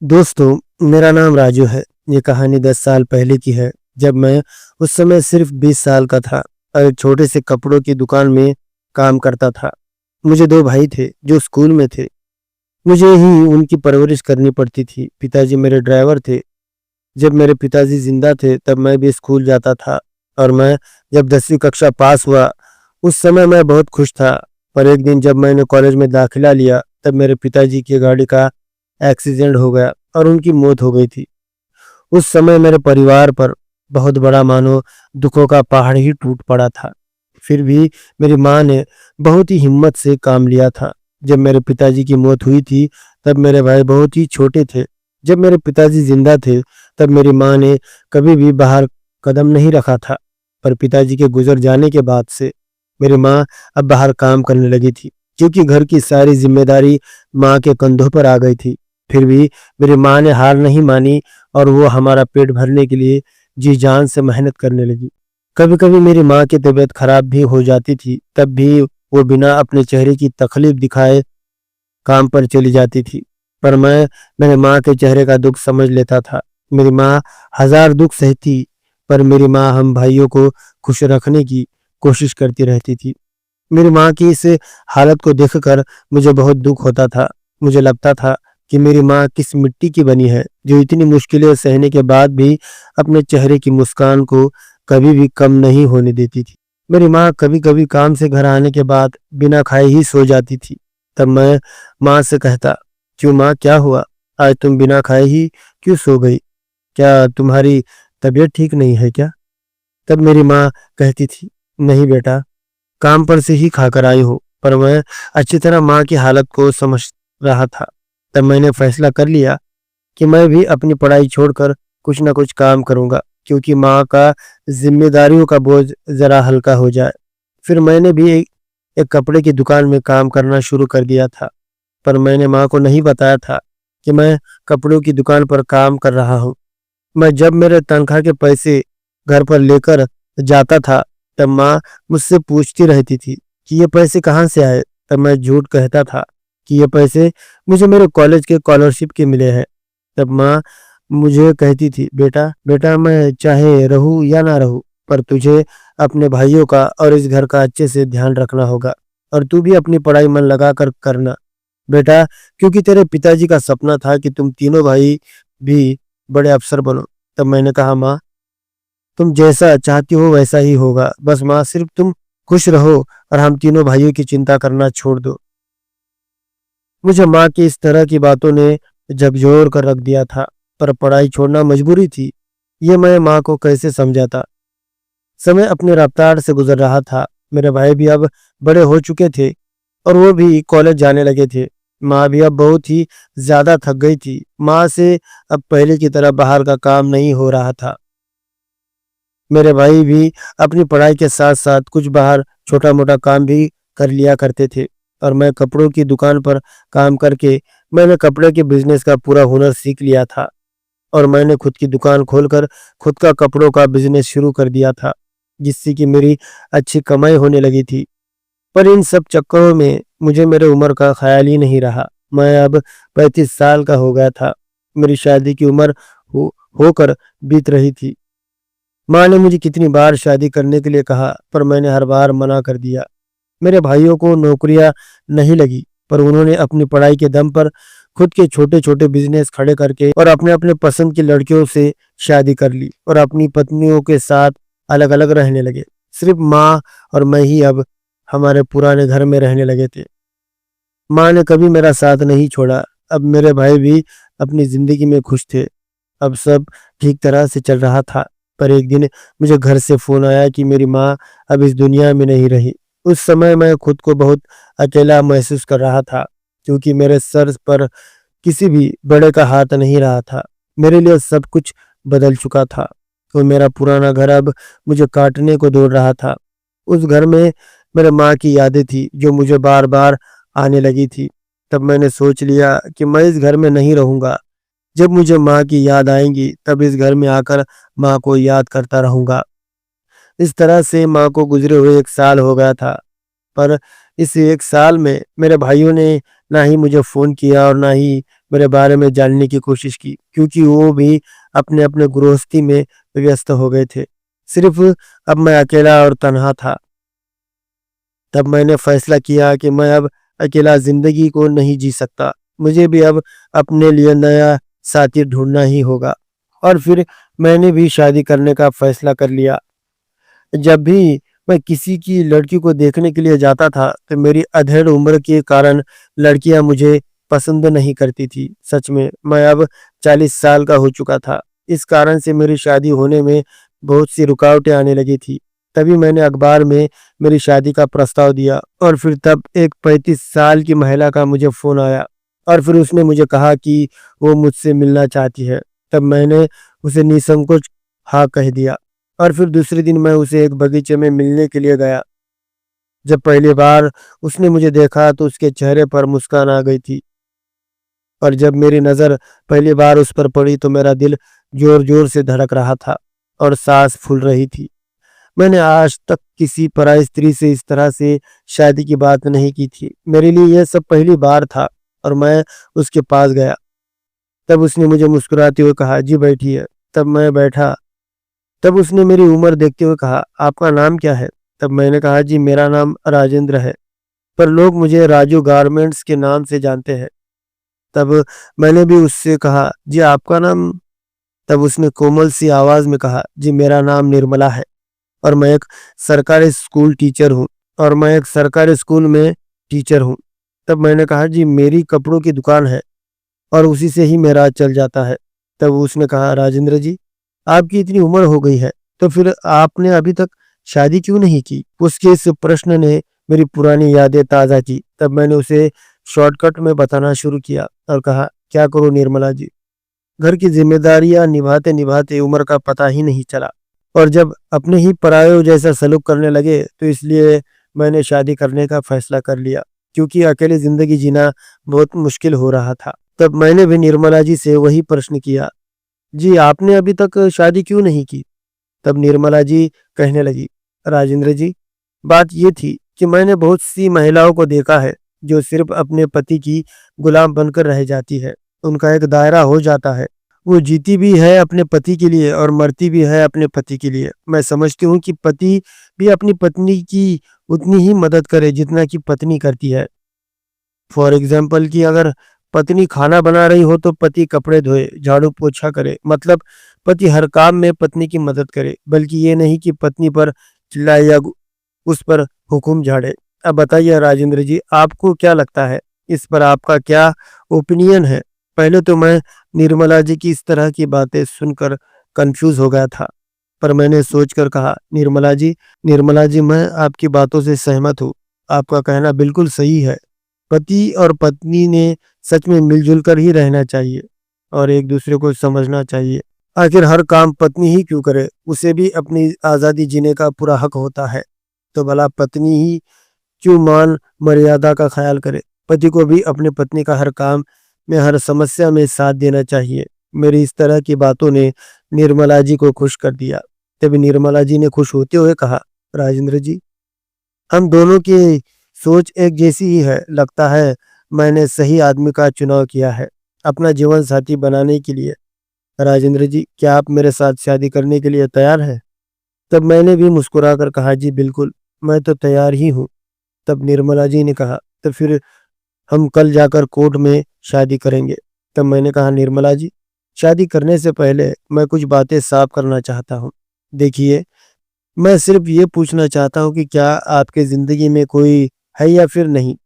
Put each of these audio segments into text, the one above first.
दोस्तों, मेरा नाम राजू है। ये कहानी 10 साल पहले की है, जब मैं उस समय सिर्फ 20 साल का था और एक छोटे से कपड़ों की दुकान में काम करता था। मुझे 2 भाई थे जो स्कूल में थे। मुझे ही उनकी परवरिश करनी पड़ती थी। पिताजी मेरे ड्राइवर थे। जब मेरे पिताजी जिंदा थे तब मैं भी स्कूल जाता था और मैं जब 10वीं कक्षा पास हुआ उस समय मैं बहुत खुश था। पर एक दिन जब मैंने कॉलेज में दाखिला लिया तब मेरे पिताजी की गाड़ी का एक्सीडेंट हो गया और उनकी मौत हो गई थी। उस समय मेरे परिवार पर बहुत बड़ा मानो दुखों का पहाड़ ही टूट पड़ा था। फिर भी मेरी माँ ने बहुत ही हिम्मत से काम लिया था। जब मेरे पिताजी की मौत हुई थी तब मेरे भाई बहुत ही छोटे थे। जब मेरे पिताजी जिंदा थे तब मेरी माँ ने कभी भी बाहर कदम नहीं रखा था। पर पिताजी के गुजर जाने के बाद से मेरी माँ अब बाहर काम करने लगी थी, क्योंकि घर की सारी जिम्मेदारी माँ के कंधों पर आ गई थी। फिर भी मेरी माँ ने हार नहीं मानी और वो हमारा पेट भरने के लिए जी जान से मेहनत करने लगी। कभी कभी मेरी माँ की तबीयत खराब भी हो जाती थी, तब भी वो बिना अपने चेहरे की तकलीफ दिखाए काम पर चली जाती थी। पर मैं मेरे माँ के चेहरे का दुख समझ लेता था। मेरी माँ हजार दुख सहती, पर मेरी माँ हम भाइयों को खुश रखने की कोशिश करती रहती थी। मेरी माँ की इस हालत को देखकर मुझे बहुत दुख होता था। मुझे लगता था कि मेरी माँ किस मिट्टी की बनी है, जो इतनी मुश्किलें सहने के बाद भी अपने चेहरे की मुस्कान को कभी भी कम नहीं होने देती थी। मेरी माँ कभी कभी काम से घर आने के बाद बिना खाए ही सो जाती थी। तब मैं माँ से कहता, क्यों माँ, क्या हुआ? आज तुम बिना खाए ही क्यों सो गई? क्या तुम्हारी तबीयत ठीक नहीं है क्या? तब मेरी माँ कहती थी, नहीं बेटा, काम पर से ही खाकर आई हो। पर मैं अच्छी तरह माँ की हालत को समझ रहा था। तब मैंने फैसला कर लिया कि मैं भी अपनी पढ़ाई छोड़कर कुछ ना कुछ काम करूंगा, क्योंकि माँ का जिम्मेदारियों का बोझ जरा हल्का हो जाए। फिर मैंने भी एक कपड़े की दुकान में काम करना शुरू कर दिया था। पर मैंने माँ को नहीं बताया था कि मैं कपड़ों की दुकान पर काम कर रहा हूँ। मैं जब मेरे तनख्वाह के पैसे घर पर लेकर जाता था तब माँ मुझसे पूछती रहती थी कि ये पैसे कहाँ से आए। तब मैं झूठ कहता था कि ये पैसे मुझे मेरे कॉलेज के स्कॉलरशिप के मिले हैं। तब माँ मुझे कहती थी, बेटा बेटा, मैं चाहे रहूं या ना रहूं, पर तुझे अपने भाइयों का और इस घर का अच्छे से ध्यान रखना होगा, और तू भी अपनी पढ़ाई मन लगा कर करना बेटा, क्योंकि तेरे पिताजी का सपना था कि तुम तीनों भाई भी बड़े अफसर बनो। तब मैंने कहा, माँ, तुम जैसा चाहती हो वैसा ही होगा, बस माँ सिर्फ तुम खुश रहो और हम तीनों भाइयों की चिंता करना छोड़ दो। मुझे माँ की इस तरह की बातों ने झकझोर कर रख दिया था, पर पढ़ाई छोड़ना मजबूरी थी, ये मैं माँ को कैसे समझाता। समय अपनी रफ्तार से गुजर रहा था। मेरे भाई भी अब बड़े हो चुके थे और वो भी कॉलेज जाने लगे थे। माँ भी अब बहुत ही ज्यादा थक गई थी। माँ से अब पहले की तरह बाहर का काम नहीं हो रहा था। मेरे भाई भी अपनी पढ़ाई के साथ साथ कुछ बाहर छोटा मोटा काम भी कर लिया करते थे, और मैं कपड़ों की दुकान पर काम करके मैंने कपड़े के बिजनेस का पूरा हुनर सीख लिया था, और मैंने खुद की दुकान खोलकर खुद का कपड़ों का बिजनेस शुरू कर दिया था, जिससे कि मेरी अच्छी कमाई होने लगी थी। पर इन सब चक्करों में मुझे मेरे उम्र का ख्याल ही नहीं रहा। मैं अब 35 साल का हो गया था। मेरी शादी की उम्र होकर बीत रही थी। माँ ने मुझे कितनी बार शादी करने के लिए कहा, पर मैंने हर बार मना कर दिया। मेरे भाइयों को नौकरियां नहीं लगी, पर उन्होंने अपनी पढ़ाई के दम पर खुद के छोटे छोटे बिजनेस खड़े करके और अपने अपने पसंद की लड़कियों से शादी कर ली और अपनी पत्नियों के साथ अलग अलग रहने लगे। सिर्फ माँ और मैं ही अब हमारे पुराने घर में रहने लगे थे। माँ ने कभी मेरा साथ नहीं छोड़ा। अब मेरे भाई भी अपनी जिंदगी में खुश थे। अब सब ठीक तरह से चल रहा था। पर एक दिन मुझे घर से फोन आया कि मेरी माँ अब इस दुनिया में नहीं रही। उस समय मैं खुद को बहुत अकेला महसूस कर रहा था, क्योंकि मेरे सर पर किसी भी बड़े का हाथ नहीं रहा था। मेरे लिए सब कुछ बदल चुका था, तो मेरा पुराना घर अब मुझे काटने को दौड़ रहा था। उस घर में मेरे माँ की यादें थी जो मुझे बार बार आने लगी थी। तब मैंने सोच लिया कि मैं इस घर में नहीं रहूंगा। जब मुझे माँ की याद आएंगी तब इस घर में आकर माँ को याद करता रहूंगा। इस तरह से माँ को गुजरे हुए 1 साल हो गया था। पर इस 1 साल में मेरे भाइयों ने ना ही मुझे फोन किया और ना ही मेरे बारे में जानने की कोशिश की, क्योंकि वो भी अपने अपने गृहस्थी में व्यस्त हो गए थे। सिर्फ अब मैं अकेला और तन्हा था। तब मैंने फैसला किया कि मैं अब अकेला जिंदगी को नहीं जी सकता। मुझे भी अब अपने लिए नया साथी ढूंढना ही होगा। और फिर मैंने भी शादी करने का फैसला कर लिया। जब भी मैं किसी की लड़की को देखने के लिए जाता था तो मेरी अधेड़ उम्र के कारण लड़कियां मुझे पसंद नहीं करती थी। सच में मैं अब 40 साल का हो चुका था। इस कारण से मेरी शादी होने में बहुत सी रुकावटें आने लगी थी। तभी मैंने अखबार में मेरी शादी का प्रस्ताव दिया और फिर तब एक 35 साल की महिला का मुझे फोन आया और फिर उसने मुझे कहा कि वो मुझसे मिलना चाहती है। तब मैंने उसे निसंकोच हाँ कह दिया और फिर दूसरे दिन मैं उसे एक बगीचे में मिलने के लिए गया। जब पहली बार उसने मुझे देखा तो उसके चेहरे पर मुस्कान आ गई थी और जब मेरी नज़र पहली बार उस पर पड़ी तो मेरा दिल जोर जोर से धड़क रहा था और सांस फूल रही थी। मैंने आज तक किसी पराई स्त्री से इस तरह से शादी की बात नहीं की थी। मेरे लिए यह सब पहली बार था और मैं उसके पास गया। तब उसने मुझे मुस्कुराते हुए कहा, जी बैठिए। तब मैं बैठा। तब उसने मेरी उम्र देखते हुए कहा, आपका नाम क्या है? तब मैंने कहा, जी मेरा नाम राजेंद्र है, पर लोग मुझे राजू गारमेंट्स के नाम से जानते हैं। तब मैंने भी उससे कहा, जी आपका नाम? तब उसने कोमल सी आवाज में कहा, जी मेरा नाम निर्मला है और मैं एक सरकारी स्कूल टीचर हूँ और मैं एक सरकारी स्कूल में टीचर हूँ। तब मैंने कहा, जी मेरी कपड़ों की दुकान है और उसी से ही मेरा चल जाता है। तब उसने कहा, राजेंद्र जी आपकी इतनी उम्र हो गई है तो फिर आपने अभी तक शादी क्यों नहीं की? उसके इस प्रश्न ने मेरी पुरानी यादें ताज़ा की। तब मैंने उसे शॉर्टकट में बताना शुरू किया और कहा, क्या करूं निर्मला जी, घर की जिम्मेदारियां निभाते निभाते उम्र का पता ही नहीं चला और जब अपने ही परायों जैसा सलूक करने लगे तो इसलिए मैंने शादी करने का फैसला कर लिया, क्योंकि अकेले जिंदगी जीना बहुत मुश्किल हो रहा था। तब मैंने भी निर्मला जी से वही प्रश्न किया, जी आपने अभी तक शादी क्यों नहीं की? तब निर्मला जी कहने लगी, राजेंद्र जी बात ये थी कि मैंने बहुत सी महिलाओं को देखा है जो सिर्फ अपने पति की गुलाम बनकर रह जाती है। उनका एक दायरा हो जाता है। वो जीती भी है अपने पति के लिए और मरती भी है अपने पति के लिए। मैं समझती हूँ कि पति भी अपनी पत्नी की उतनी ही मदद करे जितना कि पत्नी करती है। फॉर एग्जाम्पल कि अगर पत्नी खाना बना रही हो तो पति कपड़े धोए, झाड़ू पोछा करे। मतलब पति हर काम में पत्नी की मदद करे, बल्कि ये नहीं कि पत्नी पर चिल्लाए या उस पर हुक्म झाड़े। अब बताइए राजेंद्र जी, आपको क्या लगता है? इस पर आपका क्या ओपिनियन है? पहले तो मैं निर्मला जी की इस तरह की बातें सुनकर कंफ्यूज हो गया था, पर मैंने सोचकर कहा, निर्मला जी मैं आपकी बातों से सहमत हूँ। आपका कहना बिल्कुल सही है। पति और पत्नी ने सच में मिलजुल कर ही रहना चाहिए और एक दूसरे को समझना चाहिए। आखिर हर काम पत्नी ही क्यों करे, उसे भी अपनी आज़ादी जीने का पूरा हक होता है। तो भला पत्नी ही क्यों मान मर्यादा का ख्याल करे? पति को भी अपने पत्नी का हर काम में, हर समस्या में साथ देना चाहिए। मेरी इस तरह की बातों ने निर्मला जी को खुश कर दिया। तभी निर्मला जी ने खुश होते हुए कहा, राजेंद्र जी हम दोनों की सोच एक जैसी ही है। लगता है मैंने सही आदमी का चुनाव किया है अपना जीवन साथी बनाने के लिए। राजेंद्र जी क्या आप मेरे साथ शादी करने के लिए तैयार हैं? तब मैंने भी मुस्कुराकर कहा, जी बिल्कुल, मैं तो तैयार ही हूँ। तब निर्मला जी ने कहा, तो फिर हम कल जाकर कोर्ट में शादी करेंगे। तब मैंने कहा, निर्मला जी शादी करने से पहले मैं कुछ बातें साफ करना चाहता हूँ। देखिए, मैं सिर्फ ये पूछना चाहता हूँ कि क्या आपके जिंदगी में कोई है या फिर नहीं।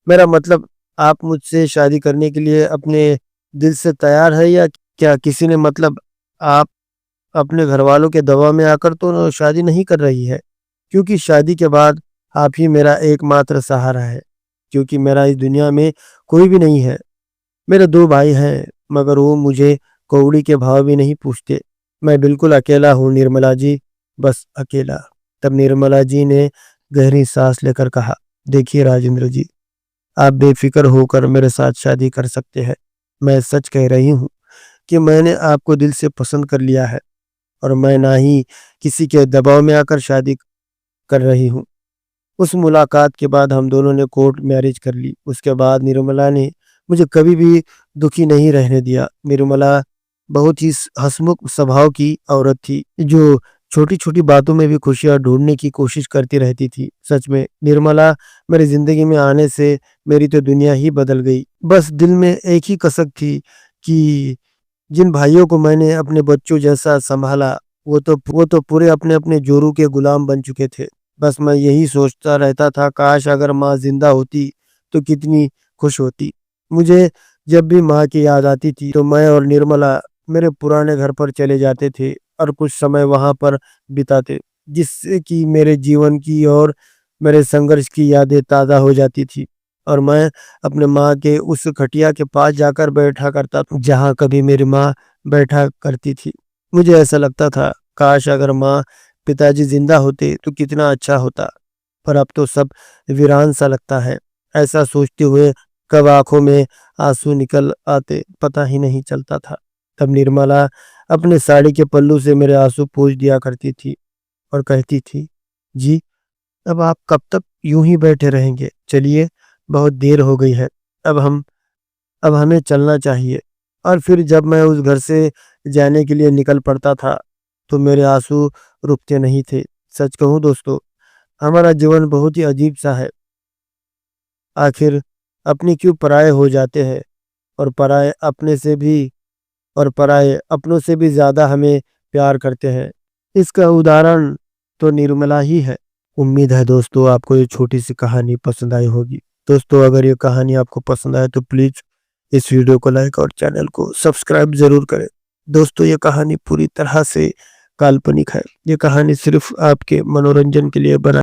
मेरा मतलब, आप मुझसे शादी करने के लिए अपने दिल से तैयार है या क्या किसी ने, मतलब आप अपने घर वालों के दबाव में आकर तो शादी नहीं कर रही है? क्योंकि शादी के बाद आप ही मेरा एकमात्र सहारा है, क्योंकि मेरा इस दुनिया में कोई भी नहीं है। मेरे दो भाई हैं मगर वो मुझे कौड़ी के भाव भी नहीं पूछते। मैं बिल्कुल अकेला हूँ निर्मला जी, बस अकेला। तब निर्मला जी ने गहरी सांस लेकर कहा, देखिए राजेंद्र जी आप बेफिक्र होकर मेरे साथ शादी कर सकते हैं। मैं सच कह रही हूँ कि मैंने आपको दिल से पसंद कर लिया है और मैं ना ही किसी के दबाव में आकर शादी कर रही हूँ। उस मुलाकात के बाद हम दोनों ने कोर्ट मैरिज कर ली। उसके बाद निर्मला ने मुझे कभी भी दुखी नहीं रहने दिया। निर्मला बहुत ही हंसमुख स्वभाव की औरत थी, जो छोटी-छोटी बातों में भी खुशियाँ ढूँढने की कोशिश करती रहती थी। सच में निर्मला मेरी ज़िंदगी में आने से मेरी तो दुनिया ही बदल गई। बस दिल में एक ही कसक थी कि जिन भाइयों को मैंने अपने बच्चों जैसा सँभाला, वो तो पूरे अपने-अपने जोरू के गुलाम बन चुके थे। बस मैं यही सोचता रहता था, काश अगर माँ ज़िंदा होती तो कितनी खुश होती। मुझे जब भी माँ की याद आती थी तो मैं और निर्मला मेरे पुराने घर पर चले जाते थे और कुछ समय वहाँ पर बिताते, जिससे कि मेरे जीवन की और मेरे संघर्ष की यादें ताज़ा हो जाती थी। और मैं अपने माँ के उस खटिया के पास जाकर बैठा करता था, जहाँ कभी मेरी माँ बैठा करती थी। मुझे ऐसा लगता था, काश अगर माँ पिताजी जिंदा होते तो कितना अच्छा होता, पर अब तो सब वीरान सा लगता है। ऐसा सोचते हुए कब आंखों में आंसू निकल आते पता ही नहीं चलता था। तब निर्मला अपने साड़ी के पल्लू से मेरे आंसू पोंछ दिया करती थी और कहती थी, जी अब आप कब तक यूं ही बैठे रहेंगे? चलिए, बहुत देर हो गई है। अब हम अब हमें चलना चाहिए। और फिर जब मैं उस घर से जाने के लिए निकल पड़ता था, तो मेरे आंसू रुकते नहीं थे। सच कहूँ दोस्तों, हमारा जीवन बहुत ही अजीब सा है। आखिर अपने क्यों पराये हो जाते हैं, और पराये अपनों से भी ज़्यादा हमें प्यार करते हैं। इसका उदाहरण तो निर्मला ही है। उम्मीद है दोस्तों आपको ये छोटी सी कहानी पसंद आई होगी। दोस्तों अगर ये कहानी आपको पसंद आए तो प्लीज़ इस वीडियो को लाइक और चैनल को सब्सक्राइब ज़रूर करें। दोस्तों ये कहानी पूरी तरह से काल्पनिक है। ये कहानी सिर्फ आपके मनोरंजन के लिए बना